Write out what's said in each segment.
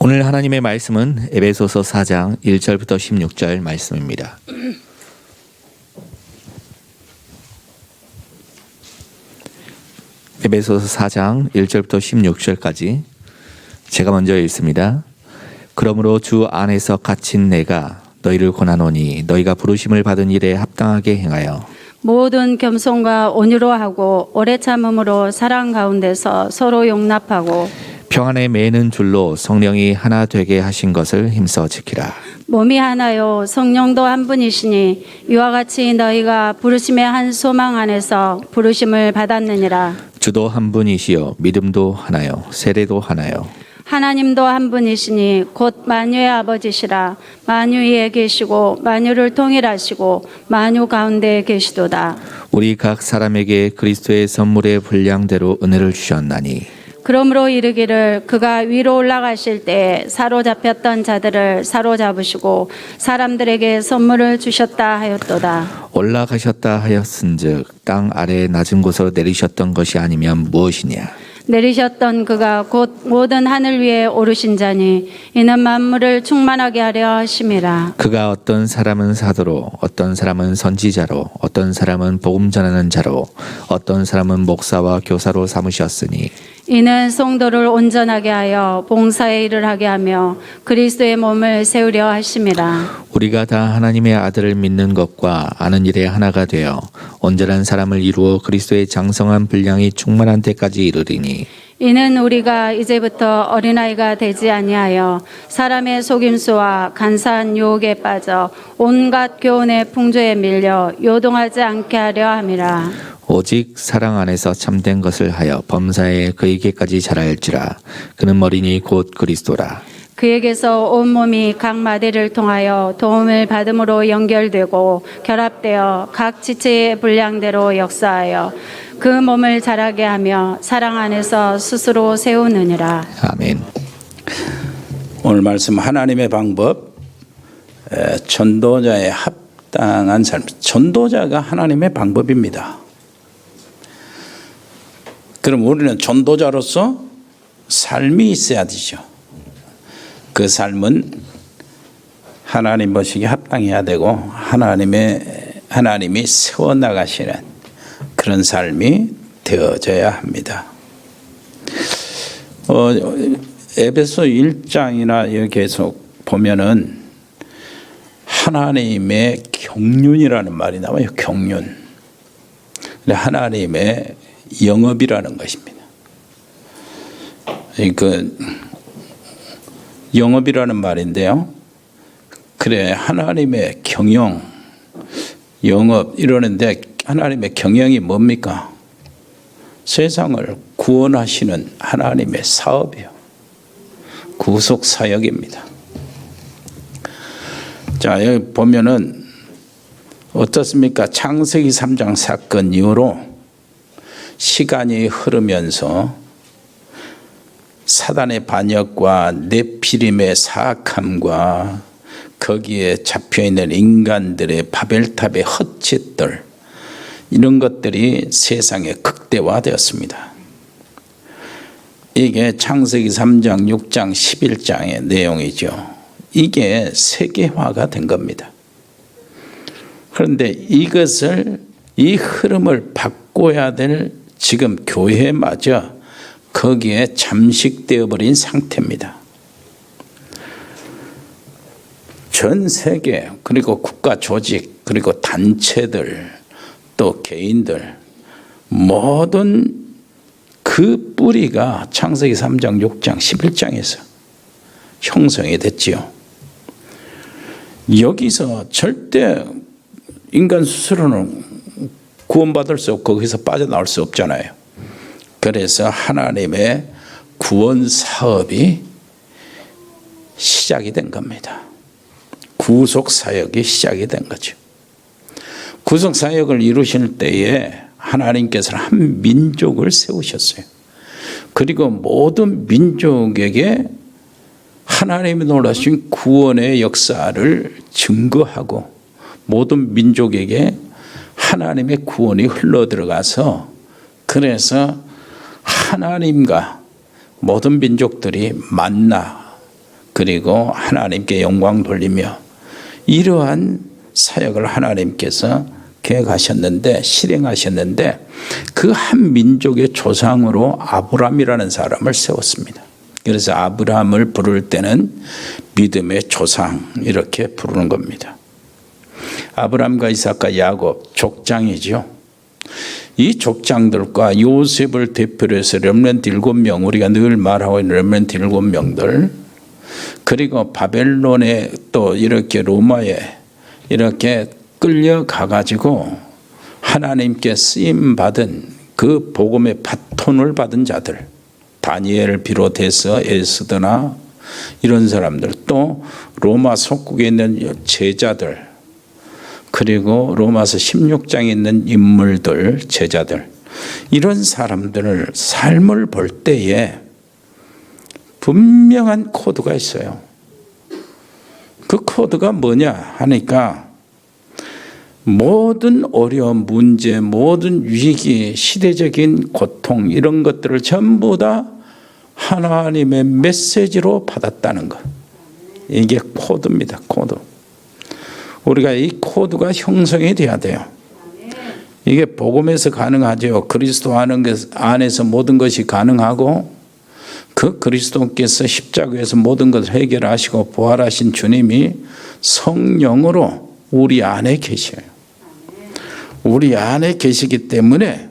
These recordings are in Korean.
오늘 하나님의 말씀은 에베소서 4장 1절부터 16절 말씀입니다. 에베소서 4장 1절부터 16절까지 제가 먼저 읽습니다. 그러므로 주 안에서 갇힌 내가 너희를 권하노니 너희가 부르심을 받은 일에 합당하게 행하여 모든 겸손과 온유로 하고 오래 참음으로 사랑 가운데서 서로 용납하고 평안에 매는 줄로 성령이 하나 되게 하신 것을 힘써 지키라. 몸이 하나요 성령도 한 분이시니 이와 같이 너희가 부르심의 한 소망 안에서 부르심을 받았느니라. 주도 한 분이시요 믿음도 하나요 세례도 하나요 하나님도 한 분이시니 곧 만유의 아버지시라. 만유 위에 계시고 만유를 통일하시고 만유 가운데 계시도다. 우리 각 사람에게 그리스도의 선물의 분량대로 은혜를 주셨나니 그러므로 이르기를 그가 위로 올라가실 때 사로잡혔던 자들을 사로잡으시고 사람들에게 선물을 주셨다 하였도다. 올라가셨다 하였은즉 땅 아래 낮은 곳으로 내리셨던 것이 아니면 무엇이냐. 내리셨던 그가 곧 모든 하늘 위에 오르신 자니 이는 만물을 충만하게 하려 하심이라. 그가 어떤 사람은 사도로 어떤 사람은 선지자로 어떤 사람은 복음 전하는 자로 어떤 사람은 목사와 교사로 삼으셨으니 이는 성도를 온전하게 하여 봉사의 일을 하게 하며 그리스도의 몸을 세우려 하심이라. 우리가 다 하나님의 아들을 믿는 것과 아는 일에 하나가 되어 온전한 사람을 이루어 그리스도의 장성한 분량이 충만한 때까지 이르리니 이는 우리가 이제부터 어린아이가 되지 아니하여 사람의 속임수와 간사한 유혹에 빠져 온갖 교훈의 풍조에 밀려 요동하지 않게 하려 함이라. 오직 사랑 안에서 참된 것을 하여 범사에 그에게까지 자랄지라. 그는 머리니 곧 그리스도라. 그에게서 온몸이 각 마디를 통하여 도움을 받음으로 연결되고 결합되어 각 지체의 분량대로 역사하여 그 몸을 자라게 하며 사랑 안에서 스스로 세우느니라. 아멘. 오늘 말씀 하나님의 방법, 전도자의 합당한 삶. 전도자가 하나님의 방법입니다. 그럼 우리는 전도자로서 삶이 있어야 되죠. 그 삶은 하나님 보시기에 합당해야 되고 하나님이 세워나가시는 그런 삶이 되어져야 합니다. 에베소 1장이나 여기 계속 보면은 하나님의 경륜이라는 말이 나와요. 경륜. 하나님의 영업이라는 것입니다. 영업이라는 말인데요. 그래, 하나님의 경영, 영업 이러는데 하나님의 경영이 뭡니까? 세상을 구원하시는 하나님의 사업이요. 구속 사역입니다. 자, 여기 보면은 어떻습니까? 창세기 3장 사건 이후로 시간이 흐르면서 사단의 반역과 네피림의 사악함과 거기에 잡혀있는 인간들의 바벨탑의 헛짓들 이런 것들이 세상에 극대화되었습니다. 이게 창세기 3장, 6장, 11장의 내용이죠. 이게 세계화가 된 겁니다. 그런데 이 흐름을 바꿔야 될 지금 교회마저 거기에 잠식되어 버린 상태입니다. 전 세계 그리고 국가 조직 그리고 단체들 또 개인들 모든 그 뿌리가 창세기 3장, 6장, 11장에서 형성이 됐지요. 여기서 절대 인간 스스로는 구원받을 수 없고 거기서 빠져나올 수 없잖아요. 그래서 하나님의 구원 사업이 시작이 된 겁니다. 구속 사역이 시작이 된 거죠. 구속 사역을 이루실 때에 하나님께서는 한 민족을 세우셨어요. 그리고 모든 민족에게 하나님이 놀라신 구원의 역사를 증거하고 모든 민족에게 하나님의 구원이 흘러들어가서 그래서 하나님과 모든 민족들이 만나 그리고 하나님께 영광 돌리며 이러한 사역을 하나님께서 계획하셨는데 실행하셨는데 그 한 민족의 조상으로 아브라함이라는 사람을 세웠습니다. 그래서 아브라함을 부를 때는 믿음의 조상 이렇게 부르는 겁니다. 아브라함과 이삭과 야곱 족장이죠. 이 족장들과 요셉을 대표로 해서 렘넌트 7명, 우리가 늘 말하고 있는 렘넌트 7명들, 그리고 바벨론에 또 이렇게 로마에 이렇게 끌려가 가지고 하나님께 쓰임 받은 그 복음의 바톤을 받은 자들, 다니엘을 비롯해서 에스더나 이런 사람들, 또 로마 속국에 있는 제자들, 그리고 로마서 16장에 있는 인물들, 제자들, 이런 사람들을 삶을 볼 때에 분명한 코드가 있어요. 그 코드가 뭐냐 하니까 모든 어려움, 문제, 모든 위기, 시대적인 고통 이런 것들을 전부 다 하나님의 메시지로 받았다는 것. 이게 코드입니다. 코드. 우리가 이 코드가 형성이 돼야 돼요. 이게 복음에서 가능하죠. 그리스도 안에서 모든 것이 가능하고 그 그리스도께서 십자가에서 모든 것을 해결하시고 부활하신 주님이 성령으로 우리 안에 계셔요. 우리 안에 계시기 때문에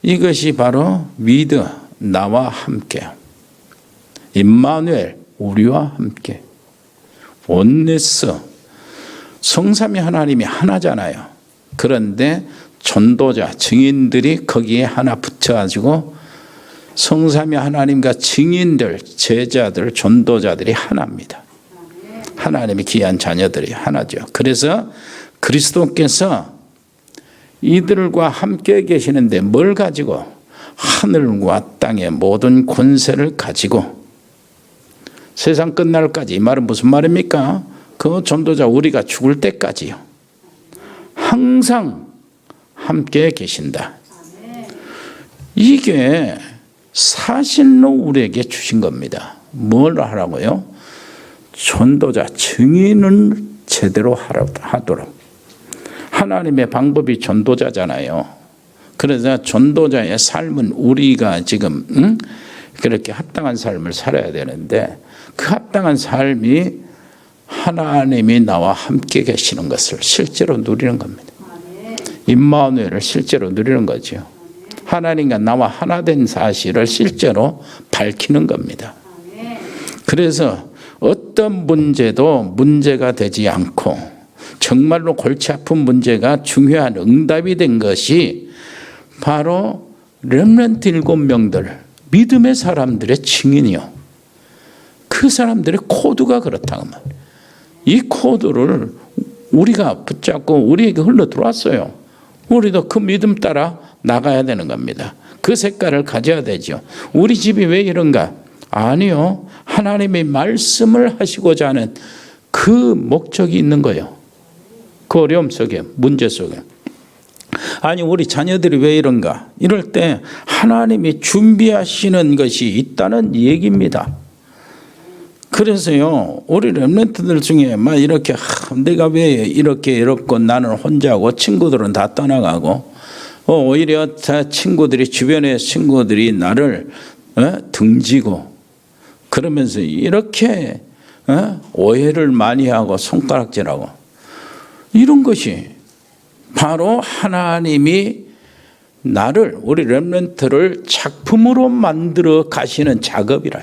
이것이 바로 위드 나와 함께, 임마누엘 우리와 함께, 원네스 성삼위 하나님이 하나잖아요. 그런데 전도자 증인들이 거기에 하나 붙여가지고 성삼위 하나님과 증인들, 제자들, 전도자들이 하나입니다. 하나님의 귀한 자녀들이 하나죠. 그래서 그리스도께서 이들과 함께 계시는데 뭘 가지고? 하늘과 땅의 모든 권세를 가지고 세상 끝날까지. 이 말은 무슨 말입니까? 그 전도자 우리가 죽을 때까지요. 항상 함께 계신다. 이게 사실로 우리에게 주신 겁니다. 뭘 하라고요? 전도자 증인을 제대로 하도록. 하나님의 방법이 전도자잖아요. 그래서 전도자의 삶은 우리가 지금 그렇게 합당한 삶을 살아야 되는데 그 합당한 삶이 하나님이 나와 함께 계시는 것을 실제로 누리는 겁니다. 임마누엘을 실제로 누리는 거죠. 하나님과 나와 하나 된 사실을 실제로 밝히는 겁니다. 그래서 어떤 문제도 문제가 되지 않고 정말로 골치 아픈 문제가 중요한 응답이 된 것이 바로 렘넌트 7명들, 믿음의 사람들의 증인이요. 그 사람들의 코드가 그렇다고 말이에요. 이 코드를 우리가 붙잡고 우리에게 흘러 들어왔어요. 우리도 그 믿음 따라 나가야 되는 겁니다. 그 색깔을 가져야 되죠. 우리 집이 왜 이런가? 아니요. 하나님의 말씀을 하시고자 하는 그 목적이 있는 거예요. 그 어려움 속에, 문제 속에. 아니 우리 자녀들이 왜 이런가? 이럴 때 하나님이 준비하시는 것이 있다는 얘기입니다. 그래서요, 우리 렘넌트들 중에 막 이렇게 내가 왜 이렇게 이렇고 나는 혼자고 친구들은 다 떠나가고 오히려 친구들이 주변의 친구들이 나를 등지고 그러면서 이렇게 오해를 많이 하고 손가락질하고 이런 것이 바로 하나님이 나를 우리 렘넌트를 작품으로 만들어 가시는 작업이라.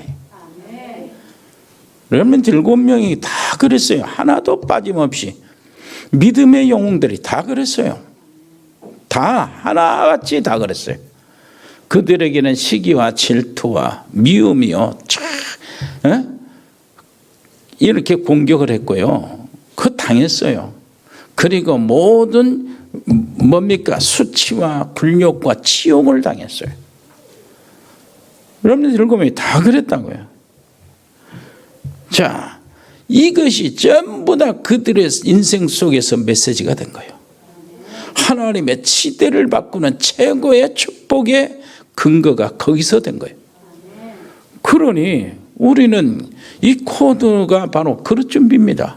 렘넌트 7명이 다 그랬어요. 하나도 빠짐없이. 믿음의 영웅들이 다 그랬어요. 다 하나같이 다 그랬어요. 그들에게는 시기와 질투와 미움이요. 이렇게 공격을 했고요. 그거 당했어요. 그리고 모든 뭡니까? 수치와 굴욕과 치욕을 당했어요. 렘넌트 7명이 다 그랬다고요. 자, 이것이 전부 다 그들의 인생 속에서 메시지가 된 거예요. 하나님의 시대를 바꾸는 최고의 축복의 근거가 거기서 된 거예요. 그러니 우리는 이 코드가 바로 그릇 준비입니다.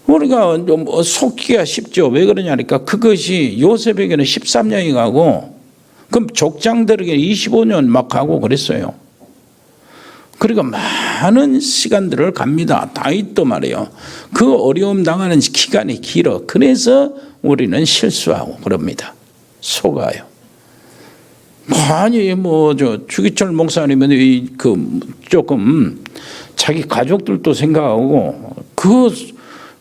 우리가 좀 속기가 쉽죠. 왜 그러냐니까 그것이 요셉에게는 13년이 가고 그럼 족장들에게 25년 막 가고 그랬어요. 그러니까 많은 시간들을 갑니다. 다윗도 말이에요. 그 어려움 당하는 기간이 길어. 그래서 우리는 실수하고 그럽니다. 속아요. 아니 주기철 목사님은 조금 자기 가족들도 생각하고 그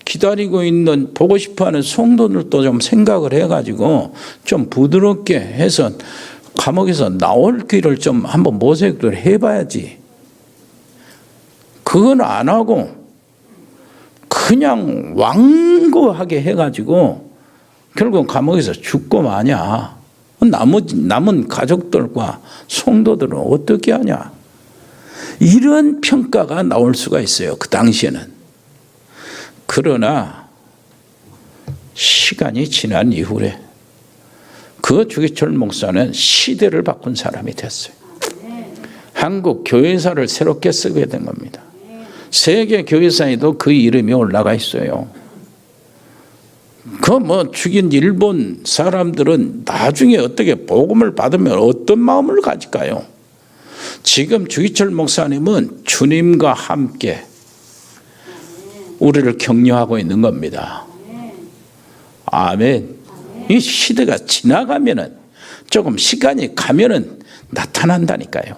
기다리고 있는 보고 싶어하는 성도들도 좀 생각을 해가지고 좀 부드럽게 해서 감옥에서 나올 길을 좀 한번 모색을 해봐야지. 그건 안 하고 그냥 완고하게 해가지고 결국 감옥에서 죽고 마냐. 남은 가족들과 성도들은 어떻게 하냐. 이런 평가가 나올 수가 있어요. 그 당시에는. 그러나 시간이 지난 이후에 그 주기철 목사는 시대를 바꾼 사람이 됐어요. 한국 교회사를 새롭게 쓰게 된 겁니다. 세계 교회사에도 그 이름이 올라가 있어요. 죽인 일본 사람들은 나중에 어떻게 복음을 받으면 어떤 마음을 가질까요? 지금 주기철 목사님은 주님과 함께 우리를 격려하고 있는 겁니다. 아멘. 이 시대가 지나가면은 조금 시간이 가면은 나타난다니까요.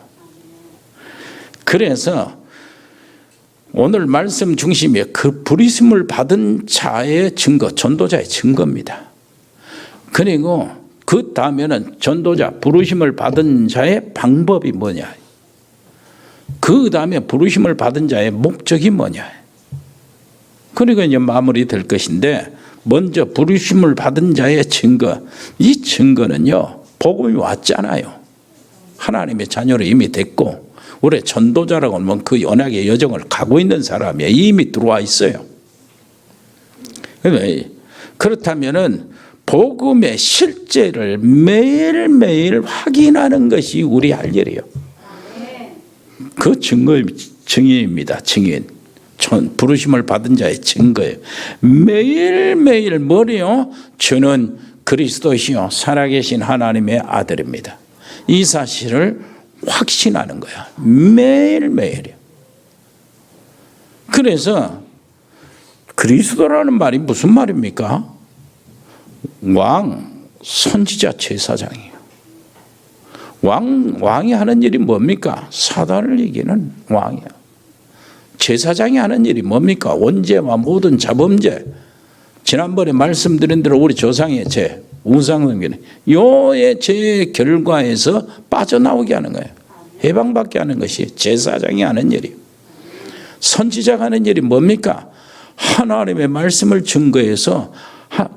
그래서 오늘 말씀 중심에 그 부르심을 받은 자의 증거, 전도자의 증거입니다. 그리고 그 다음에는 전도자, 부르심을 받은 자의 방법이 뭐냐. 그 다음에 부르심을 받은 자의 목적이 뭐냐. 그리고 이제 마무리 될 것인데 먼저 부르심을 받은 자의 증거. 이 증거는요. 복음이 왔잖아요. 하나님의 자녀로 이미 됐고 우리 전도자라고 하면 그 언약의 여정을 가고 있는 사람이 이미 들어와 있어요. 그렇다면은 복음의 실제를 매일매일 확인하는 것이 우리 할 일이에요. 그 증인입니다. 증인. 부르심을 받은 자의 증거예요. 매일매일 뭐래요? 주는 그리스도시요 살아계신 하나님의 아들입니다. 이 사실을 확신하는 거야. 매일매일이요. 그래서 그리스도라는 말이 무슨 말입니까? 왕, 선지자, 제사장이에요. 왕이 하는 일이 뭡니까? 사단을 이기는 왕이야. 제사장이 하는 일이 뭡니까? 원죄와 모든 자범죄. 지난번에 말씀드린 대로 우리 조상의 죄, 우상숭배는 요의 죄의 결과에서 빠져나오게 하는 거예요. 해방받게 하는 것이 제사장이 하는 일이에요. 선지자가 하는 일이 뭡니까? 하나님의 말씀을 증거해서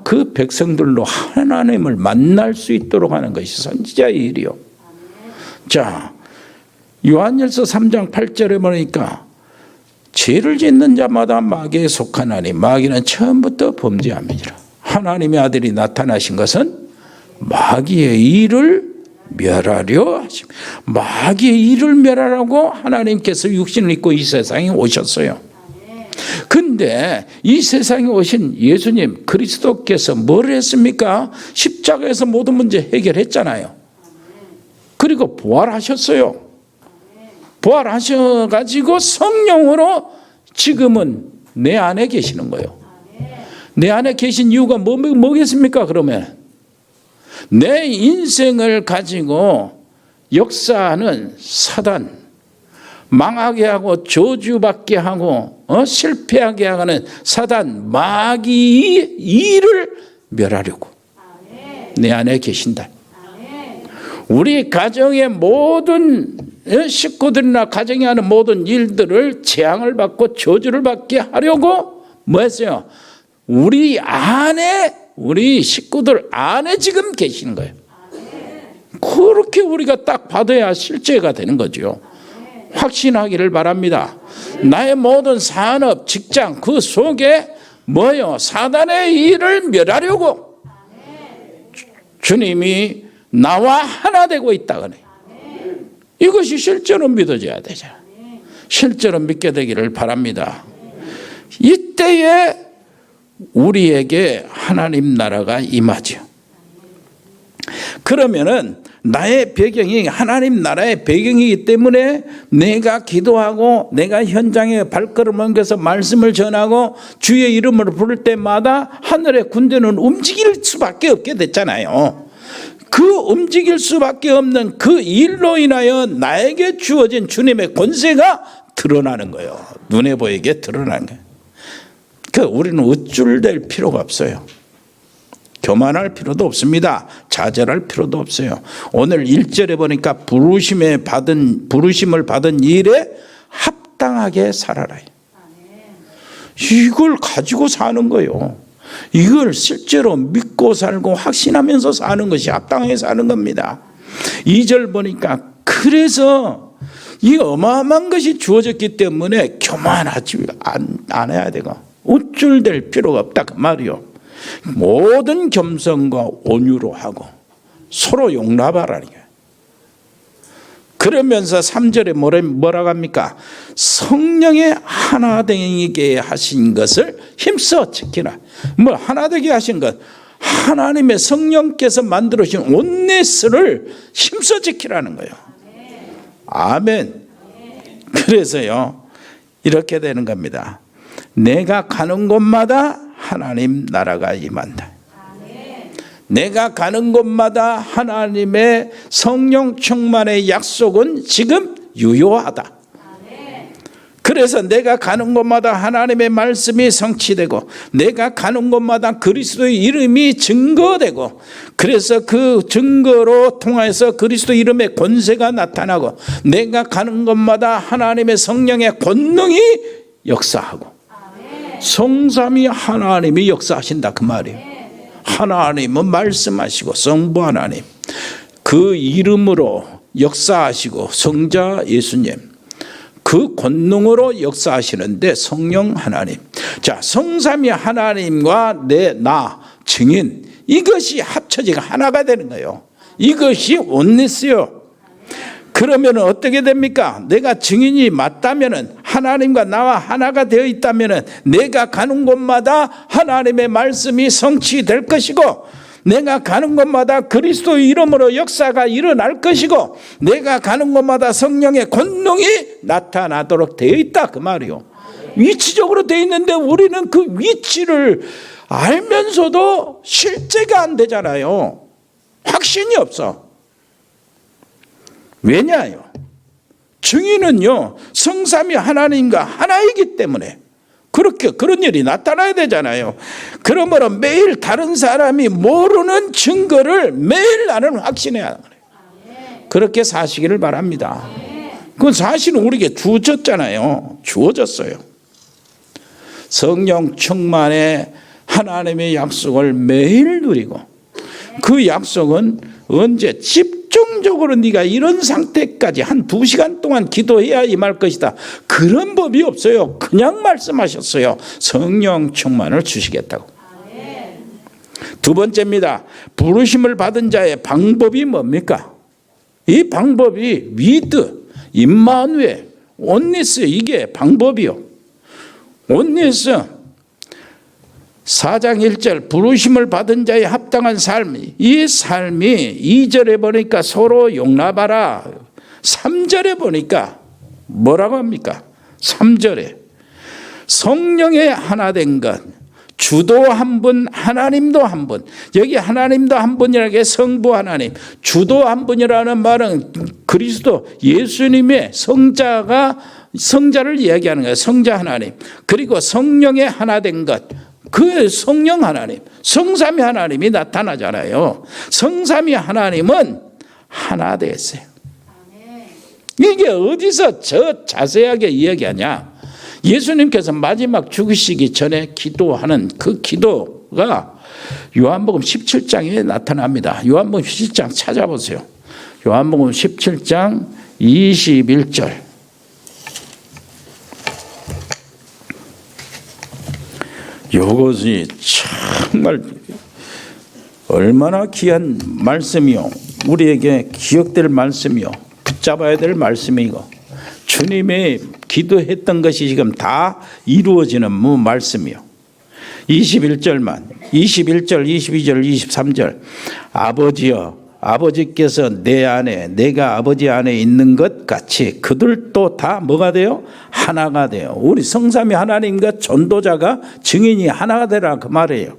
그 백성들로 하나님을 만날 수 있도록 하는 것이 선지자의 일이요. 자, 요한일서 3장 8절에 보니까 죄를 짓는 자마다 마귀에 속하나니 마귀는 처음부터 범죄함이니라. 하나님의 아들이 나타나신 것은 마귀의 일을 멸하려 하십니다. 마귀의 일을 멸하라고 하나님께서 육신을 입고 이 세상에 오셨어요. 근데 이 세상에 오신 예수님 그리스도께서 뭘 했습니까? 십자가에서 모든 문제 해결했잖아요. 그리고 부활하셨어요. 부활하셔가지고 성령으로 지금은 내 안에 계시는 거예요. 내 안에 계신 이유가 뭐겠습니까? 그러면 내 인생을 가지고 역사하는 사단, 망하게 하고 저주받게 하고 실패하게 하는 사단, 마귀의 일을 멸하려고 내 안에 계신다. 우리 가정의 모든 식구들이나 가정이 하는 모든 일들을 재앙을 받고 저주를 받게 하려고 뭐 했어요? 우리 안에, 우리 식구들 안에 지금 계시는 거예요. 그렇게 우리가 딱 받아야 실제가 되는 거죠. 확신하기를 바랍니다. 나의 모든 산업, 직장 그 속에 뭐요? 사단의 일을 멸하려고 주님이 나와 하나 되고 있다 그래. 이것이 실제로 믿어져야 되잖아. 실제로 믿게 되기를 바랍니다. 이때에 우리에게 하나님 나라가 임하죠. 그러면은 나의 배경이 하나님 나라의 배경이기 때문에 내가 기도하고 내가 현장에 발걸음 옮겨서 말씀을 전하고 주의 이름을 부를 때마다 하늘의 군대는 움직일 수밖에 없게 됐잖아요. 그 움직일 수밖에 없는 그 일로 인하여 나에게 주어진 주님의 권세가 드러나는 거예요. 눈에 보이게 드러나는 거예요. 우리는 우쭐댈 필요가 없어요. 교만할 필요도 없습니다. 좌절할 필요도 없어요. 오늘 1절에 보니까 부르심을 받은 일에 합당하게 살아라. 이걸 가지고 사는 거예요. 이걸 실제로 믿고 살고 확신하면서 사는 것이 합당하게 사는 겁니다. 2절 보니까 그래서 이 어마어마한 것이 주어졌기 때문에 교만하지 안 해야 되고 우쭐댈 필요가 없다 그 말이요. 모든 겸손과 온유로 하고 서로 용납하라는 거예요. 그러면서 3절에 뭐라고 합니까? 성령의 하나 되게 하신 것을 힘써 지키라. 뭐 하나 되게 하신 것, 하나님의 성령께서 만들어주신 온네스를 힘써 지키라는 거예요. 아멘. 그래서요 이렇게 되는 겁니다. 내가 가는 곳마다 하나님 나라가 임한다. 내가 가는 곳마다 하나님의 성령 충만의 약속은 지금 유효하다. 그래서 내가 가는 곳마다 하나님의 말씀이 성취되고 내가 가는 곳마다 그리스도의 이름이 증거되고 그래서 그 증거로 통해서 그리스도 이름의 권세가 나타나고 내가 가는 곳마다 하나님의 성령의 권능이 역사하고 성삼위 하나님이 역사하신다 그 말이에요. 하나님은 말씀하시고 성부 하나님 그 이름으로 역사하시고 성자 예수님 그 권능으로 역사하시는데 성령 하나님. 자, 성삼위 하나님과 나 증인 이것이 합쳐지가 하나가 되는 거예요. 이것이 온네스요. 그러면 어떻게 됩니까? 내가 증인이 맞다면은 하나님과 나와 하나가 되어 있다면은 내가 가는 곳마다 하나님의 말씀이 성취될 것이고 내가 가는 곳마다 그리스도의 이름으로 역사가 일어날 것이고 내가 가는 곳마다 성령의 권능이 나타나도록 되어 있다 그 말이요. 위치적으로 되어 있는데 우리는 그 위치를 알면서도 실제가 안 되잖아요. 확신이 없어. 왜냐요? 증인은요 성삼위 하나님과 하나이기 때문에 그런 일이 나타나야 되잖아요. 그러므로 매일 다른 사람이 모르는 증거를 매일 나는 확신해야 하는 거예요. 그렇게 사시기를 바랍니다. 그건 사실은 우리에게 주어졌잖아요. 주어졌어요. 성령 충만의 하나님의 약속을 매일 누리고 그 약속은 언제 집중적으로 네가 이런 상태까지 한 2시간 동안 기도해야 임할 것이다. 그런 법이 없어요. 그냥 말씀하셨어요. 성령 충만을 주시겠다고. 두 번째입니다. 부르심을 받은 자의 방법이 뭡니까? 이 방법이 위드, 임마누엘, 온니스 이게 방법이요. 온니스 4장 1절 부르심을 받은 자의 합당한 삶 이 삶이 2절에 보니까 서로 용납하라 3절에 보니까 뭐라고 합니까? 3절에 성령의 하나 된 것 주도 한 분 하나님도 한 분 여기 하나님도 한 분이라는 게 성부 하나님 주도 한 분이라는 말은 그리스도 예수님의 성자를 이야기하는 거예요. 성자 하나님 그리고 성령의 하나 된 것 그 성령 하나님, 성삼위 하나님이 나타나잖아요. 성삼위 하나님은 하나 되었어요. 이게 어디서 저 자세하게 이야기하냐? 예수님께서 마지막 죽으시기 전에 기도하는 그 기도가 요한복음 17장에 나타납니다. 요한복음 17장 찾아보세요. 요한복음 17장 21절. 이것이 정말 얼마나 귀한 말씀이요. 우리에게 기억될 말씀이요. 붙잡아야 될 말씀이고 주님의 기도했던 것이 지금 다 이루어지는 말씀이요. 21절만 21절 22절 23절 아버지여 아버지께서 내 안에 내가 아버지 안에 있는 것 같이 그들도 다 뭐가 돼요? 하나가 돼요. 우리 성삼위 하나님과 전도자가 증인이 하나가 되라 그 말이에요.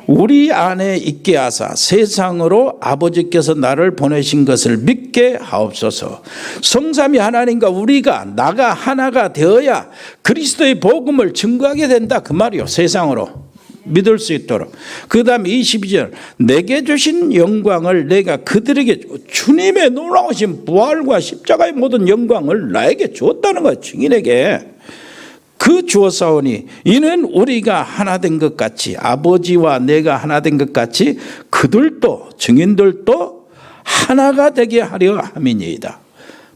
우리 안에 있게 하사 세상으로 아버지께서 나를 보내신 것을 믿게 하옵소서. 성삼위 하나님과 우리가 나가 하나가 되어야 그리스도의 복음을 증거하게 된다 그 말이요. 세상으로 믿을 수 있도록. 그 다음에 22절 내게 주신 영광을 내가 그들에게 주님의 놀라우신 부활과 십자가의 모든 영광을 나에게 주었다는 거예요. 증인에게 그 주었사오니 이는 우리가 하나 된 것 같이 아버지와 내가 하나 된 것 같이 그들도 증인들도 하나가 되게 하려 함이니이다.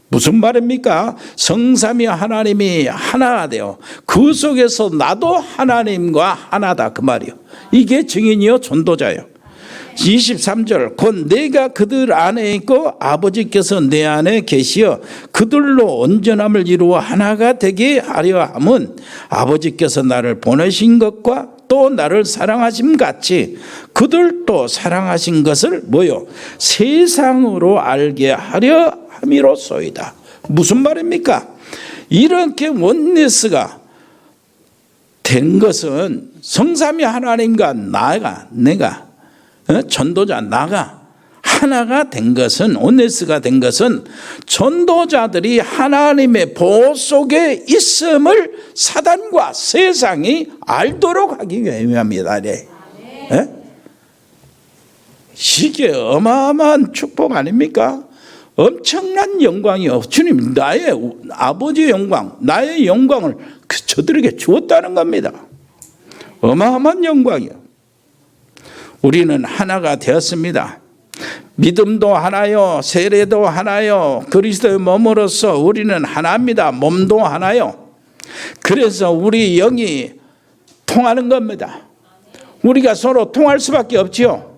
무슨 말입니까? 성삼위 하나님이 하나가 되어 그 속에서 나도 하나님과 하나다 그 말이요. 이게 증인이요 전도자요. 23절 곧 내가 그들 안에 있고 아버지께서 내 안에 계시어 그들로 온전함을 이루어 하나가 되게 하려 함은 아버지께서 나를 보내신 것과 또 나를 사랑하심 같이 그들도 사랑하신 것을 뭐요? 세상으로 알게 하려 함이로소이다. 무슨 말입니까? 이렇게 원네스가 된 것은 성삼위 하나님과 내가 전도자 나가 하나가 된 것은 온네스가 된 것은 전도자들이 하나님의 보호 속에 있음을 사단과 세상이 알도록 하기 위함이다. 네. 이게 어마어마한 축복 아닙니까? 엄청난 영광이요. 주님 나의 아버지의 영광 나의 영광을 저들에게 주었다는 겁니다. 어마어마한 영광이요. 우리는 하나가 되었습니다. 믿음도 하나요, 세례도 하나요, 그리스도의 몸으로서 우리는 하나입니다. 몸도 하나요. 그래서 우리 영이 통하는 겁니다. 우리가 서로 통할 수밖에 없지요.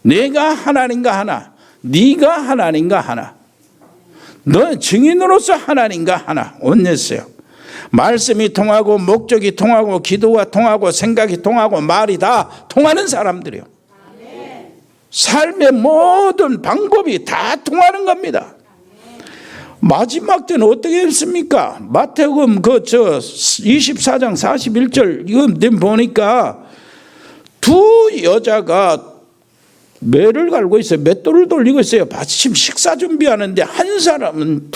내가 하나님과 하나, 네가 하나님과 하나, 너 증인으로서 하나님과 하나 온냈어요. 말씀이 통하고 목적이 통하고 기도가 통하고 생각이 통하고 말이 다 통하는 사람들이요. 삶의 모든 방법이 다 통하는 겁니다. 마지막 때는 어떻게 했습니까? 마태복음 24장 41절 이거 보니까 두 여자가 매를 갈고 있어요. 맷돌을 돌리고 있어요. 마침 식사 준비하는데 한 사람은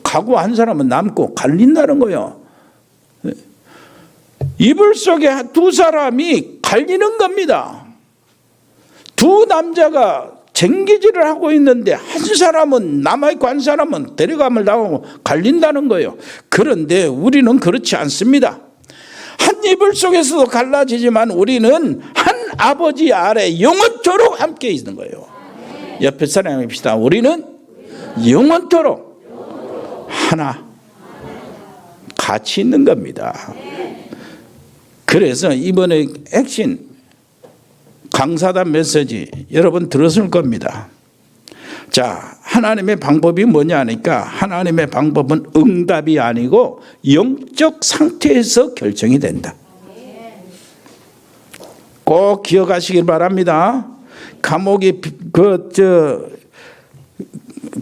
가고 한 사람은 남고 갈린다는 거예요. 이불 속에 두 사람이 갈리는 겁니다. 두 남자가 쟁기질을 하고 있는데 한 사람은 남아있고 한 사람은 데려감을 당하고 갈린다는 거예요. 그런데 우리는 그렇지 않습니다. 한 이불 속에서도 갈라지지만 우리는 한 아버지 아래 영원토록 함께 있는 거예요. 옆에 사람이 봅시다. 우리는 영원토록 하나 같이 있는 겁니다. 그래서 이번에 핵심 강사단 메시지 여러분 들었을 겁니다. 자, 하나님의 방법이 뭐냐 하니까 하나님의 방법은 응답이 아니고 영적 상태에서 결정이 된다. 꼭 기억하시길 바랍니다. 감옥이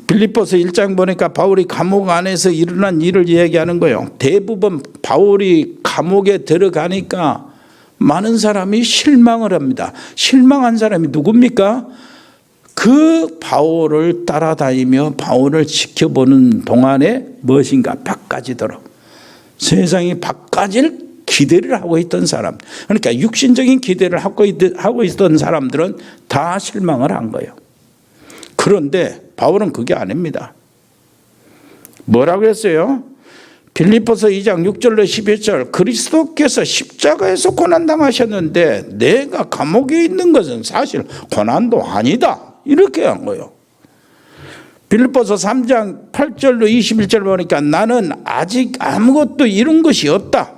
빌립보서 1장 보니까 바울이 감옥 안에서 일어난 일을 이야기하는 거예요. 대부분 바울이 감옥에 들어가니까 많은 사람이 실망을 합니다. 실망한 사람이 누굽니까? 그 바울을 따라다니며 바울을 지켜보는 동안에 무엇인가 바꿔지도록 세상이 바꿔질 기대를 하고 있던 사람, 그러니까 육신적인 기대를 하고 있던 사람들은 다 실망을 한 거예요. 그런데 바울은 그게 아닙니다. 뭐라고 했어요? 빌립보서 2장 6절로 11절 그리스도께서 십자가에서 고난당하셨는데 내가 감옥에 있는 것은 사실 고난도 아니다. 이렇게 한 거예요. 빌립보서 3장 8절로 21절 보니까 나는 아직 아무것도 이룬 것이 없다.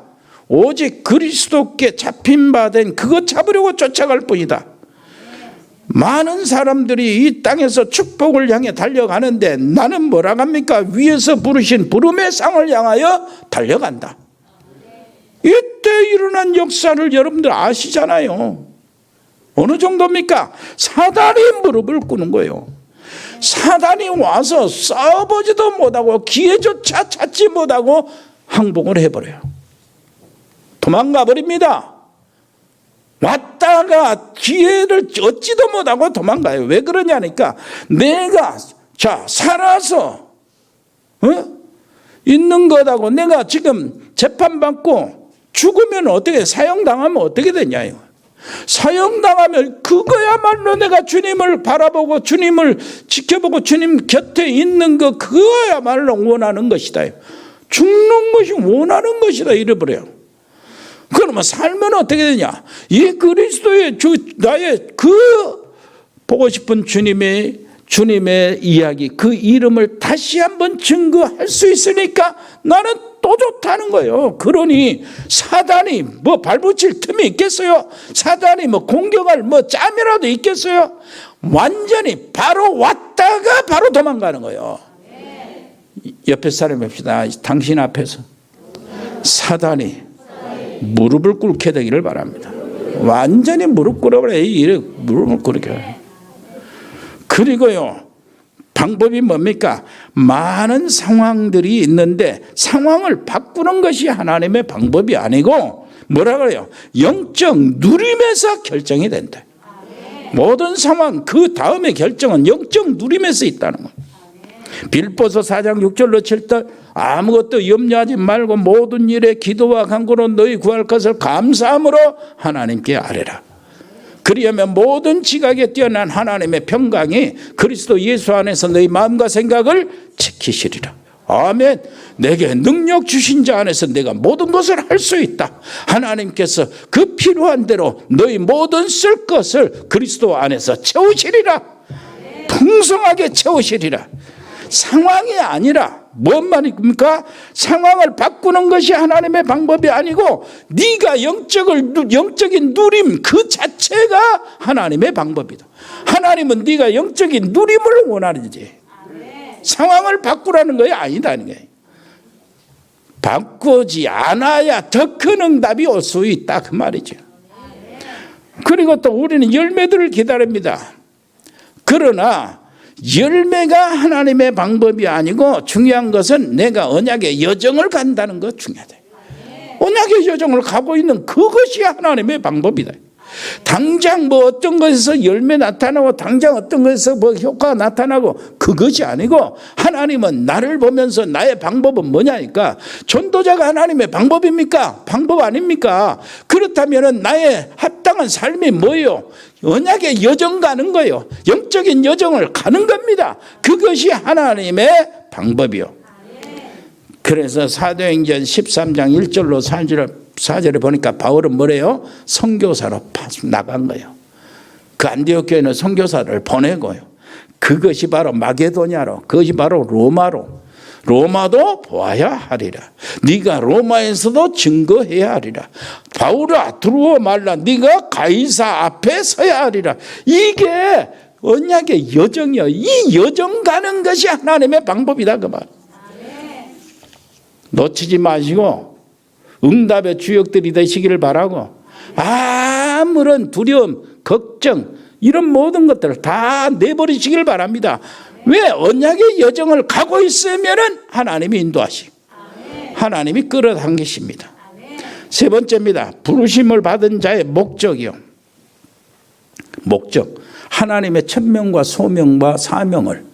오직 그리스도께 잡힌 바 된 그것 잡으려고 쫓아갈 뿐이다. 많은 사람들이 이 땅에서 축복을 향해 달려가는데 나는 뭐라고 합니까? 위에서 부르신 부름의 상을 향하여 달려간다. 이때 일어난 역사를 여러분들 아시잖아요. 어느 정도입니까? 사단이 무릎을 꿇는 거예요. 사단이 와서 싸워보지도 못하고 기회조차 찾지 못하고 항복을 해버려요. 도망가 버립니다. 왔다가 기회를 얻지도 못하고 도망가요. 왜 그러냐니까 내가 살아서 있는 거다고 내가 지금 재판받고 죽으면 어떻게 사형당하면 어떻게 되냐요. 사형당하면 그거야말로 내가 주님을 바라보고 주님을 지켜보고 주님 곁에 있는 거 그거야말로 원하는 것이다. 죽는 것이 원하는 것이다 이래버려요. 그러면 살면 어떻게 되냐? 이 그리스도의 나의 그 보고 싶은 주님의 이야기 그 이름을 다시 한번 증거할 수 있으니까 나는 또 좋다는 거예요. 그러니 사단이 뭐 발붙일 틈이 있겠어요? 사단이 뭐 공격할 뭐 짬이라도 있겠어요? 완전히 바로 왔다가 바로 도망가는 거예요. 옆에 사람 봅시다. 당신 앞에서 사단이 무릎을 꿇게 되기를 바랍니다. 완전히 무릎 꿇어버려요. 무릎을 꿇게. 그리고요. 방법이 뭡니까? 많은 상황들이 있는데 상황을 바꾸는 것이 하나님의 방법이 아니고 뭐라 그래요? 영적 누림에서 결정이 된다. 모든 상황 그 다음의 결정은 영적 누림에서 있다는 거예요. 빌보서 4장 6절로 7절 아무것도 염려하지 말고 모든 일에 기도와 간구로 너희 구할 것을 감사함으로 하나님께 아뢰라. 그리하면 모든 지각에 뛰어난 하나님의 평강이 그리스도 예수 안에서 너희 마음과 생각을 지키시리라. 아멘. 내게 능력 주신 자 안에서 내가 모든 것을 할 수 있다. 하나님께서 그 필요한 대로 너희 모든 쓸 것을 그리스도 안에서 채우시리라. 풍성하게 채우시리라. 상황이 아니라 뭔 말입니까? 상황을 바꾸는 것이 하나님의 방법이 아니고 네가 영적인 누림 그 자체가 하나님의 방법이다. 하나님은 네가 영적인 누림을 원하는지 상황을 바꾸라는 거야 아니다는 거예요. 바꾸지 않아야 더 큰 응답이 올 수 있다 그 말이죠. 그리고 또 우리는 열매들을 기다립니다. 그러나 열매가 하나님의 방법이 아니고 중요한 것은 내가 언약의 여정을 간다는 것 중요하다. 언약의 여정을 가고 있는 그것이 하나님의 방법이다. 당장 뭐 어떤 것에서 열매 나타나고 당장 어떤 것에서 뭐 효과가 나타나고 그것이 아니고 하나님은 나를 보면서 나의 방법은 뭐냐니까 전도자가 하나님의 방법입니까? 방법 아닙니까? 그렇다면 나의 합당한 삶이 뭐예요? 언약의 여정 가는 거예요. 영적인 여정을 가는 겁니다. 그것이 하나님의 방법이요. 그래서 사도행전 13장 1절로 4절에 보니까 바울은 뭐래요? 선교사로 나간 거예요. 그 안디옥 교회는 선교사를 보내고요. 그것이 바로 마게도냐로, 그것이 바로 로마도 보아야 하리라. 네가 로마에서도 증거해야 하리라. 바울아 들어와 말라. 네가 가이사 앞에 서야 하리라. 이게 언약의 여정이요. 이 여정 가는 것이 하나님의 방법이다 그 말. 놓치지 마시고 응답의 주역들이 되시기를 바라고 아무런 두려움, 걱정 이런 모든 것들을 다 내버리시기를 바랍니다. 왜? 언약의 여정을 가고 있으면 하나님이 인도하시고 하나님이 끌어당기십니다. 세 번째입니다. 부르심을 받은 자의 목적이요. 목적. 하나님의 천명과 소명과 사명을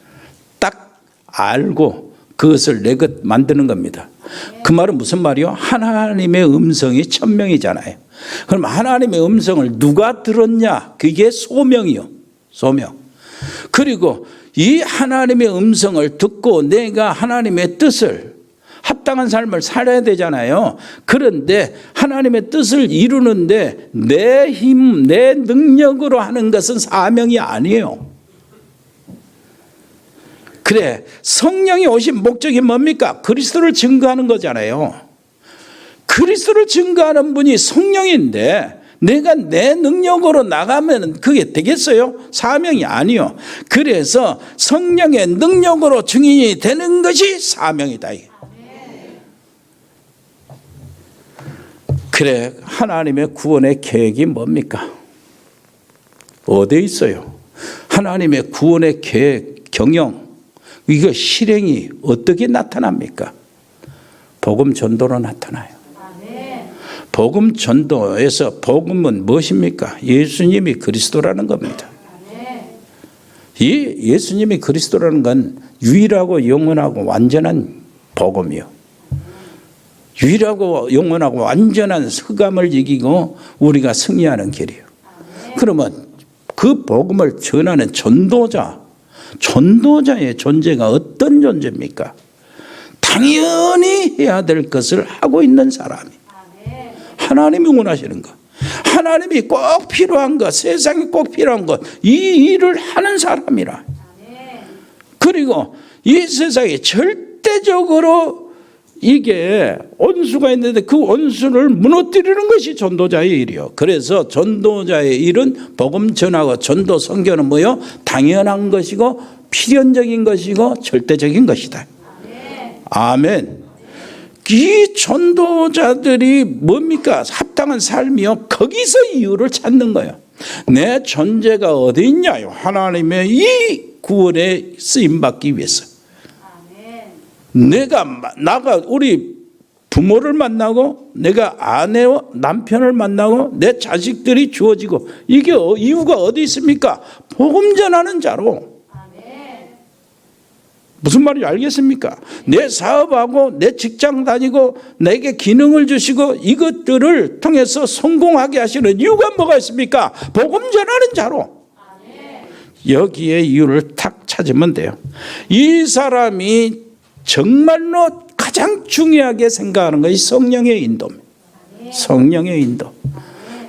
딱 알고 그것을 내 것 만드는 겁니다. 그 말은 무슨 말이요? 하나님의 음성이 천명이잖아요. 그럼 하나님의 음성을 누가 들었냐? 그게 소명이요. 소명. 그리고 이 하나님의 음성을 듣고 내가 하나님의 뜻을 합당한 삶을 살아야 되잖아요. 그런데 하나님의 뜻을 이루는데 내 힘, 내 능력으로 하는 것은 사명이 아니에요. 그래, 성령이 오신 목적이 뭡니까? 그리스도를 증거하는 거잖아요. 그리스도를 증거하는 분이 성령인데 내가 내 능력으로 나가면 그게 되겠어요? 사명이 아니요. 그래서 성령의 능력으로 증인이 되는 것이 사명이다. 그래, 하나님의 구원의 계획이 뭡니까? 어디에 있어요? 하나님의 구원의 계획, 경영, 이거 실행이 어떻게 나타납니까? 복음 전도로 나타나요. 복음 전도에서 복음은 무엇입니까? 예수님이 그리스도라는 겁니다. 이 예수님이 그리스도라는 건 유일하고 영원하고 완전한 복음이요. 유일하고 영원하고 완전한 흑암을 이기고 우리가 승리하는 길이요. 그러면 그 복음을 전하는 전도자의 존재가 어떤 존재입니까? 당연히 해야 될 것을 하고 있는 사람이. 하나님이 원하시는 것, 하나님이 꼭 필요한 것, 세상에 꼭 필요한 것, 이 일을 하는 사람이라. 그리고 이 세상에 절대적으로 이게 원수가 있는데 그 원수를 무너뜨리는 것이 전도자의 일이요. 그래서 전도자의 일은 복음 전하고 전도 선교는 뭐요? 당연한 것이고 필연적인 것이고 절대적인 것이다. 아멘. 이 전도자들이 뭡니까? 합당한 삶이요. 거기서 이유를 찾는 거예요. 내 존재가 어디 있냐요? 하나님의 이 구원에 쓰임받기 위해서. 나가 우리 부모를 만나고 내가 아내와 남편을 만나고 내 자식들이 주어지고 이게 이유가 어디 있습니까? 복음 전하는 자로. 무슨 말인지 알겠습니까? 내 사업하고 내 직장 다니고 내게 기능을 주시고 이것들을 통해서 성공하게 하시는 이유가 뭐가 있습니까? 복음 전하는 자로. 여기에 이유를 탁 찾으면 돼요. 이 사람이 정말로 가장 중요하게 생각하는 것이 성령의 인도입니다. 성령의 인도.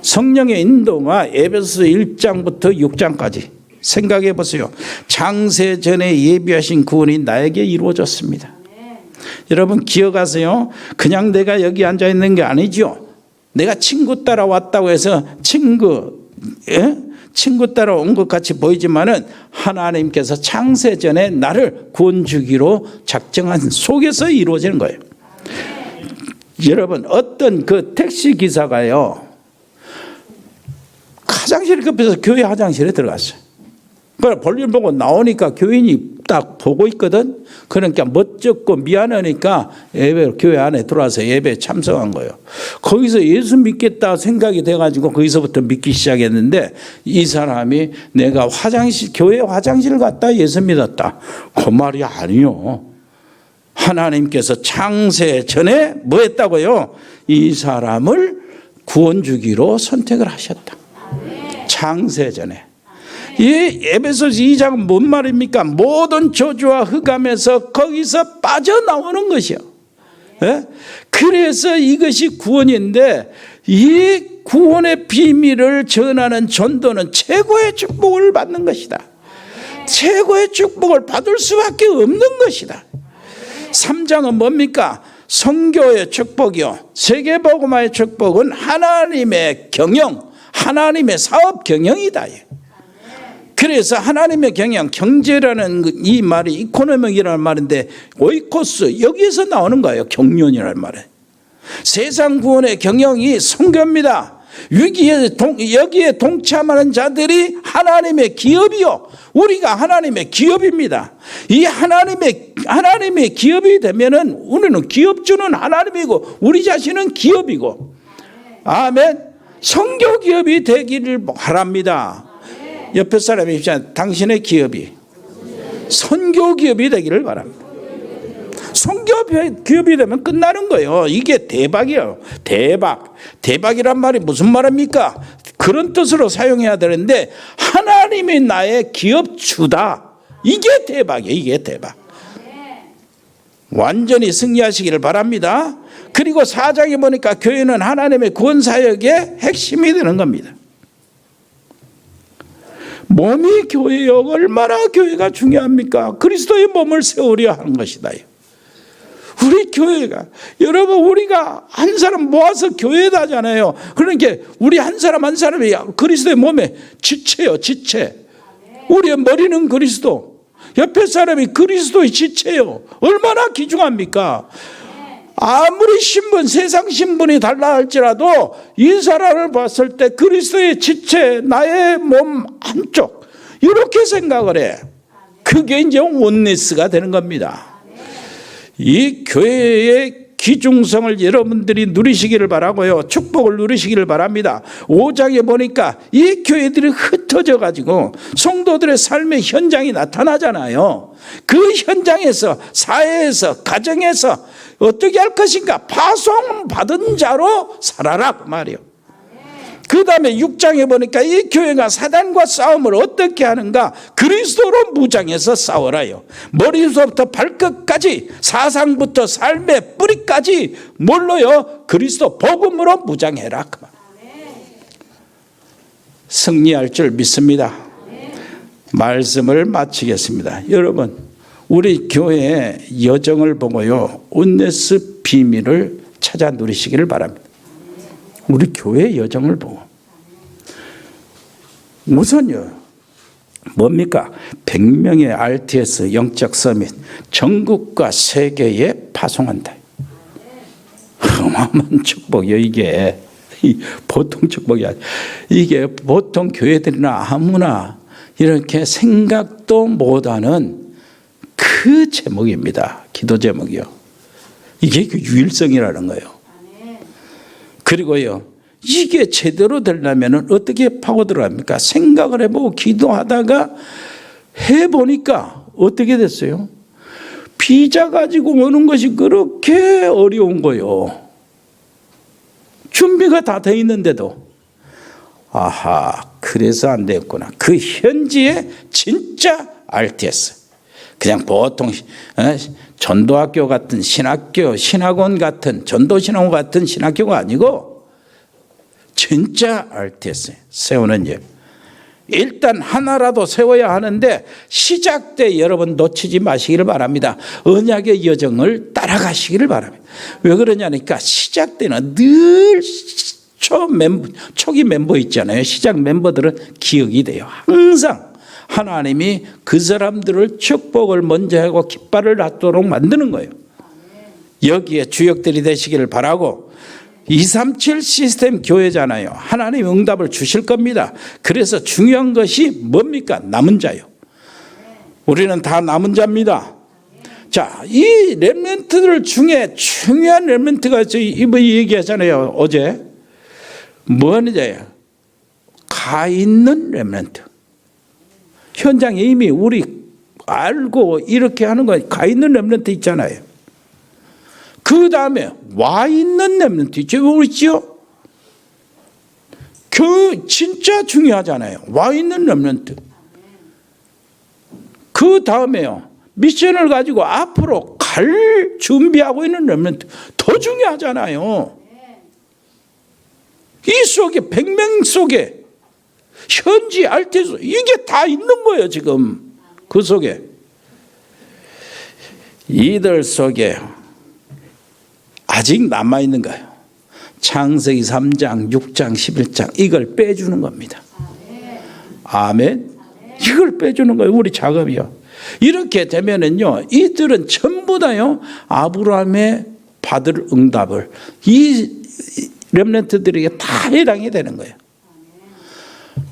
성령의 인도가 에베소서 1장부터 6장까지 생각해 보세요. 창세 전에 예비하신 구원이 나에게 이루어졌습니다. 여러분 기억하세요? 그냥 내가 여기 앉아 있는 게 아니죠. 내가 친구 따라 왔다고 해서 친구 따라 온 것 같이 보이지만은 하나님께서 창세 전에 나를 구원 주기로 작정한 속에서 이루어지는 거예요. 여러분 어떤 그 택시 기사가요, 화장실이 급해서 교회 화장실에 들어갔어요. 그래 볼일 보고 나오니까 교인이 딱 보고 있거든. 그러니까 멋쩍고 미안하니까 교회 안에 들어와서 예배에 참석한 거예요. 거기서 예수 믿겠다 생각이 돼가지고 거기서부터 믿기 시작했는데 이 사람이 내가 교회 화장실 갔다 예수 믿었다. 그 말이 아니요. 하나님께서 창세 전에 뭐 했다고요? 이 사람을 구원 주기로 선택을 하셨다. 창세 전에. 이 에베소서 2장은 뭔 말입니까? 모든 저주와 흑암에서 거기서 빠져나오는 것이요. 그래서 이것이 구원인데 이 구원의 비밀을 전하는 전도는 최고의 축복을 받는 것이다. 최고의 축복을 받을 수밖에 없는 것이다. 3장은 뭡니까? 선교의 축복이요. 세계복음화의 축복은 하나님의 경영, 하나님의 사업 경영이다. 그래서 하나님의 경영, 경제라는 이 말이 이코노믹이라는 말인데 오이코스 여기에서 나오는 거예요. 경륜이라는 말은. 세상 구원의 경영이 선교입니다. 여기에 동참하는 자들이 하나님의 기업이요. 우리가 하나님의 기업입니다. 이 하나님의 기업이 되면은 우리는 기업주는 하나님이고 우리 자신은 기업이고. 아멘. 선교 기업이 되기를 바랍니다. 옆에 사람이 입장 당신의 기업이 선교 기업이 되기를 바랍니다. 선교 기업이 되면 끝나는 거예요. 이게 대박이에요. 대박이란 말이 무슨 말입니까? 그런 뜻으로 사용해야 되는데 하나님이 나의 기업주다. 이게 대박이에요. 이게 대박. 완전히 승리하시기를 바랍니다. 그리고 4장에 보니까 교회는 하나님의 구원사역의 핵심이 되는 겁니다. 몸이 교회요. 얼마나 교회가 중요합니까? 그리스도의 몸을 세우려 하는 것이다. 우리 교회가, 여러분, 우리가 한 사람 모아서 교회다 하잖아요. 그러니까 우리 한 사람 한 사람이 그리스도의 몸에 지체요, 지체. 우리의 머리는 그리스도, 옆에 사람이 그리스도의 지체요. 얼마나 귀중합니까? 아무리 신분, 세상 신분이 달라 할지라도 이 사람을 봤을 때 그리스도의 지체, 나의 몸 한쪽, 이렇게 생각을 해. 그게 이제 온네스가 되는 겁니다. 이 교회의 귀중성을 여러분들이 누리시기를 바라고요. 축복을 누리시기를 바랍니다. 5장에 보니까 이 교회들이 흩어져 가지고 성도들의 삶의 현장이 나타나잖아요. 그 현장에서, 사회에서, 가정에서 어떻게 할 것인가? 파송받은 자로 살아라, 그 말이에요. 그 다음에 6장에 보니까 이 교회가 사단과 싸움을 어떻게 하는가? 그리스도로 무장해서 싸워라요. 머리부터 발끝까지, 사상부터 삶의 뿌리까지 뭘로요? 그리스도 복음으로 무장해라. 승리할 줄 믿습니다. 말씀을 마치겠습니다. 여러분, 우리 교회의 여정을 보고요, 온네스 비밀을 찾아 누리시기를 바랍니다. 우리 교회의 여정을 보고. 우선요, 뭡니까? 100명의 RTS 영적 서밋, 전국과 세계에 파송한다. 어마어마한 축복이요, 이게. 보통 축복이 아니에요. 이게 보통 교회들이나 아무나 이렇게 생각도 못하는 그 제목입니다. 기도 제목이요. 이게 그 유일성이라는 거예요. 그리고요, 이게 제대로 되려면 어떻게 파고 들어갑니까? 생각을 해보고 기도하다가 해보니까 어떻게 됐어요? 비자 가지고 오는 것이 그렇게 어려운 거예요. 준비가 다 돼 있는데도. 아하, 그래서 안 됐구나. 그 현지의 진짜 RTS. 그냥 보통 전도학교 같은 신학교, 신학원 같은, 전도신학원 같은 신학교가 아니고 진짜 RTS 세우는 일. 일단 하나라도 세워야 하는데 시작 때 여러분 놓치지 마시기를 바랍니다. 언약의 여정을 따라가시기를 바랍니다. 왜 그러냐니까 시작 때는 늘 초기 멤버 있잖아요. 시작 멤버들은 기억이 돼요. 항상 하나님이 그 사람들을 축복을 먼저 하고 깃발을 놔도록 만드는 거예요. 여기에 주역들이 되시기를 바라고, 237 시스템 교회잖아요. 하나님 응답을 주실 겁니다. 그래서 중요한 것이 뭡니까? 남은 자요. 우리는 다 남은 자입니다. 자, 이 렘넌트들 중에 중요한 렘넌트가 이번 얘기하잖아요, 어제. 뭐냐? 가 있는 렘넌트. 현장에 이미 우리 알고 이렇게 하는 거 가 있는 렘넌트 있잖아요. 그 다음에 와 있는 렘넌트 있죠? 그 진짜 중요하잖아요. 와 있는 렘넌트. 그 다음에요, 미션을 가지고 앞으로 갈 준비하고 있는 렘넌트. 더 중요하잖아요. 이 속에 100명 속에 현지 RTS 이게 다 있는 거예요. 지금 그 속에. 이들 속에 아직 남아있는 거예요. 창세기 3장, 6장, 11장 이걸 빼주는 겁니다. 아멘. 이걸 빼주는 거예요. 우리 작업이요. 이렇게 되면은요, 이들은 전부 다요 아브라함의 받을 응답을 이 렘넌트들에게 다 해당이 되는 거예요.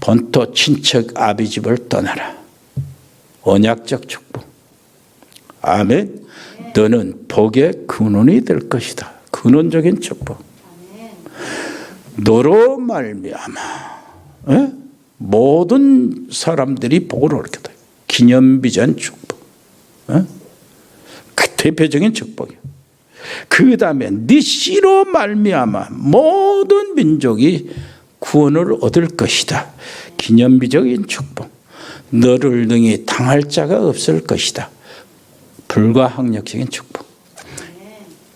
본토 친척 아비 집을 떠나라. 언약적 축복. 아멘. 너는 복의 근원이 될 것이다. 근원적인 축복. 너로 말미암아 모든 사람들이 복을 얻게 돼. 기념비전 축복. 그 대표적인 축복이야. 그 다음에 네 씨로 말미암아 모든 민족이 구원을 얻을 것이다. 기념비적인 축복. 너를 능히 당할 자가 없을 것이다. 불가항력적인 축복.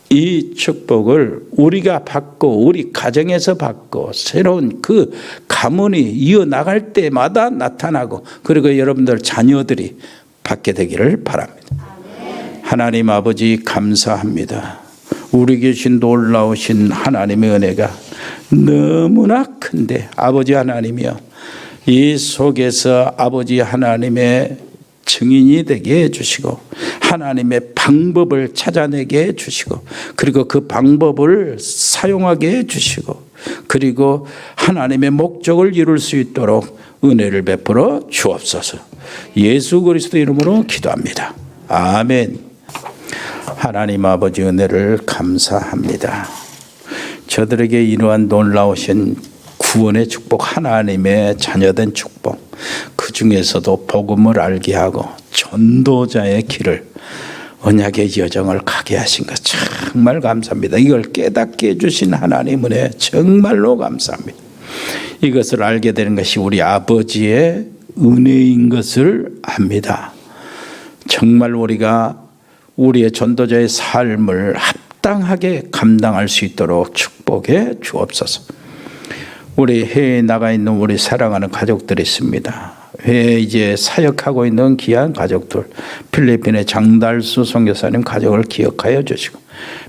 이 축복을 우리가 받고 우리 가정에서 받고 새로운 그 가문이 이어나갈 때마다 나타나고, 그리고 여러분들 자녀들이 받게 되기를 바랍니다. 하나님 아버지 감사합니다. 우리 계신 놀라우신 하나님의 은혜가 너무나 큰데 아버지 하나님이여, 이 속에서 아버지 하나님의 증인이 되게 해주시고 하나님의 방법을 찾아내게 해주시고 그리고 그 방법을 사용하게 해주시고 그리고 하나님의 목적을 이룰 수 있도록 은혜를 베풀어 주옵소서. 예수 그리스도 이름으로 기도합니다. 아멘. 하나님 아버지 은혜를 감사합니다. 저들에게 이러한 놀라우신 구원의 축복, 하나님의 자녀된 축복, 그 중에서도 복음을 알게 하고 전도자의 길을, 언약의 여정을 가게 하신 것 정말 감사합니다. 이걸 깨닫게 해주신 하나님 은혜 정말로 감사합니다. 이것을 알게 되는 것이 우리 아버지의 은혜인 것을 압니다. 정말 우리가 우리의 전도자의 삶을 합당하게 감당할 수 있도록 축복해 주옵소서. 우리 해외에 나가 있는 우리 사랑하는 가족들이 있습니다. 해외에 이제 사역하고 있는 귀한 가족들, 필리핀의 장달수 선교사님 가족을 기억하여 주시고,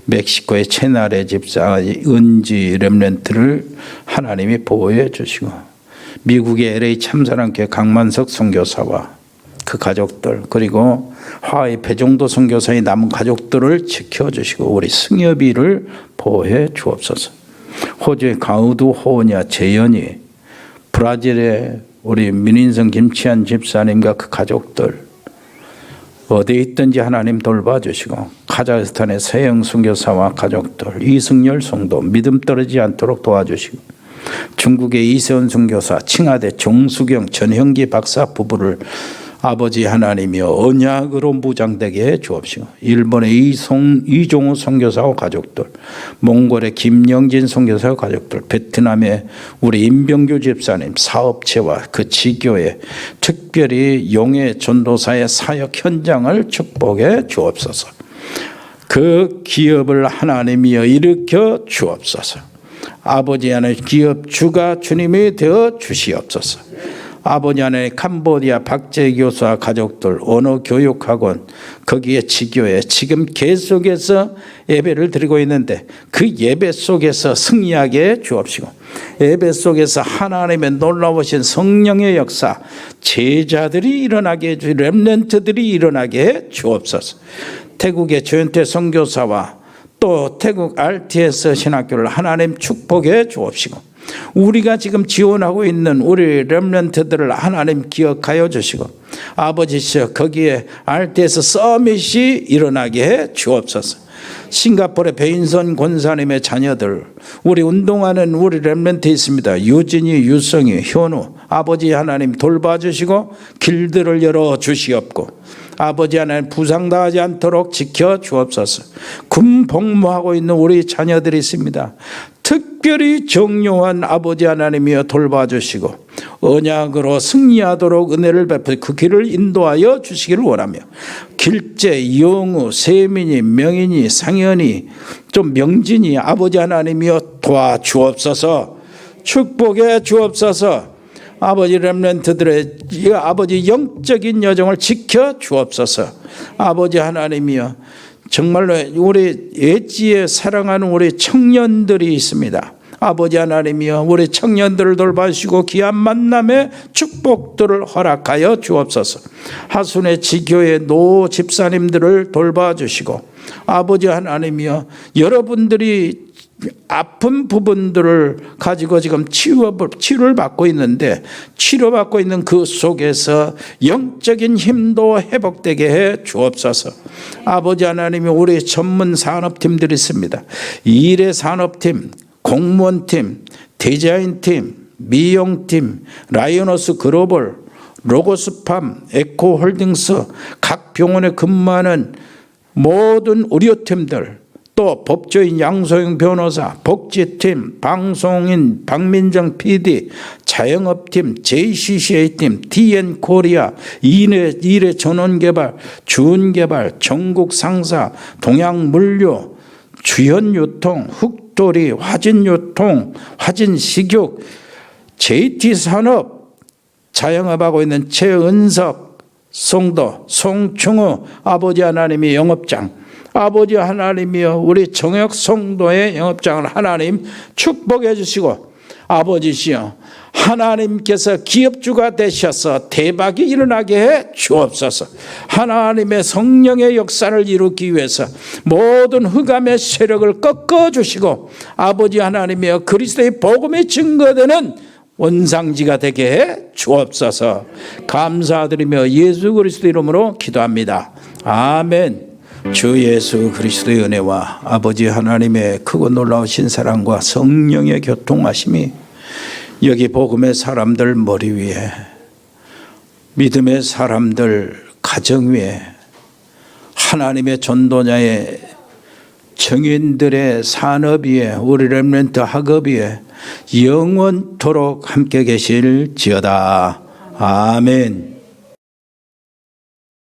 멕시코의 채나레 집사 은지 렘넌트를 하나님이 보호해 주시고, 미국의 LA 참사랑교회 강만석 선교사와 그 가족들, 그리고 하와이 배종도 선교사의 남은 가족들을 지켜주시고 우리 승엽이를 보호해 주옵소서. 호주의 가우두 호냐 재현이, 브라질의 우리 민인성 김치한 집사님과 그 가족들 어디에 있든지 하나님 돌봐주시고, 카자흐스탄의 서영 선교사와 가족들, 이승열 성도 믿음 떨어지지 않도록 도와주시고, 중국의 이세원 선교사, 칭하대 정수경 전형기 박사 부부를 아버지 하나님이여 언약으로 무장되게 해 주옵시고, 일본의 이종우 선교사와 가족들, 몽골의 김영진 선교사와 가족들, 베트남의 우리 임병규 집사님 사업체와 그 지교회, 특별히 용해 전도사의 사역 현장을 축복해 주옵소서. 그 기업을 하나님이여 일으켜 주옵소서. 아버지 하나님 기업 주가 주님이 되어 주시옵소서. 아버지 하나님 캄보디아 박재 교수와 가족들, 언어 교육학원, 거기에 지교회 지금 계속해서 예배를 드리고 있는데 그 예배 속에서 승리하게 주옵시고, 예배 속에서 하나님의 놀라우신 성령의 역사, 제자들이 일어나게 해주시고 렘넌트들이 일어나게 주옵소서. 태국의 조현태 선교사와 또 태국 RTS 신학교를 하나님 축복해 주옵시고, 우리가 지금 지원하고 있는 우리 렘넌트들을 하나님 기억하여 주시고, 아버지시여 거기에 RTS 서밋이 일어나게 해 주옵소서. 싱가포르의 배인선 권사님의 자녀들, 우리 운동하는 우리 렘넌트 있습니다. 유진이, 유성이, 현우, 아버지 하나님 돌봐주시고 길들을 열어 주시옵고, 아버지 하나님 부상당하지 않도록 지켜 주옵소서. 군 복무하고 있는 우리 자녀들이 있습니다. 특별히 정요한 아버지 하나님이여 돌봐주시고 언약으로 승리하도록 은혜를 베풀 그 길을 인도하여 주시기를 원하며, 길재, 영우, 세민이, 명인이, 상현이, 좀 명진이 아버지 하나님이여 도와주옵소서. 축복해 주옵소서. 아버지 렘넌트들의 아버지 영적인 여정을 지켜 주옵소서. 아버지 하나님이여 정말로 우리 엣지에 사랑하는 우리 청년들이 있습니다. 아버지 하나님이여 우리 청년들을 돌봐주시고 귀한 만남의 축복들을 허락하여 주옵소서. 하순의 지교의 노 집사님들을 돌봐주시고, 아버지 하나님이여 여러분들이 아픈 부분들을 가지고 지금 치료를 받고 있는데 치료받고 있는 그 속에서 영적인 힘도 회복되게 해 주옵소서. 아버지 하나님이 우리 전문 산업팀들이 있습니다. 일의 산업팀, 공무원팀, 디자인팀, 미용팀, 라이오너스 글로벌, 로고스팜, 에코홀딩스, 각 병원에 근무하는 모든 의료팀들, 또 법조인 양소영 변호사, 복지팀, 방송인 박민정 PD, 자영업팀, JCCA팀, TN코리아, 일의 전원개발, 주은개발, 전국상사, 동양물류, 주현유통, 흑도리, 화진유통, 화진식육, JT산업, 자영업하고 있는 최은석, 성도 송충우 아버지 하나님의 영업장, 아버지 하나님이여 우리 정혁 성도의 영업장을 하나님 축복해 주시고, 아버지시여 하나님께서 기업주가 되셔서 대박이 일어나게 해 주옵소서. 하나님의 성령의 역사를 이루기 위해서 모든 흑암의 세력을 꺾어주시고, 아버지 하나님이여 그리스도의 복음이 증거되는 원상지가 되게 해 주옵소서. 감사드리며 예수 그리스도 이름으로 기도합니다. 아멘. 주 예수 그리스도의 은혜와 아버지 하나님의 크고 놀라우신 사랑과 성령의 교통하심이 여기 복음의 사람들 머리 위에, 믿음의 사람들 가정 위에, 하나님의 전도자의 정인들의 산업 위에, 우리 렘넌트 학업 위에 영원토록 함께 계실지어다. 아멘.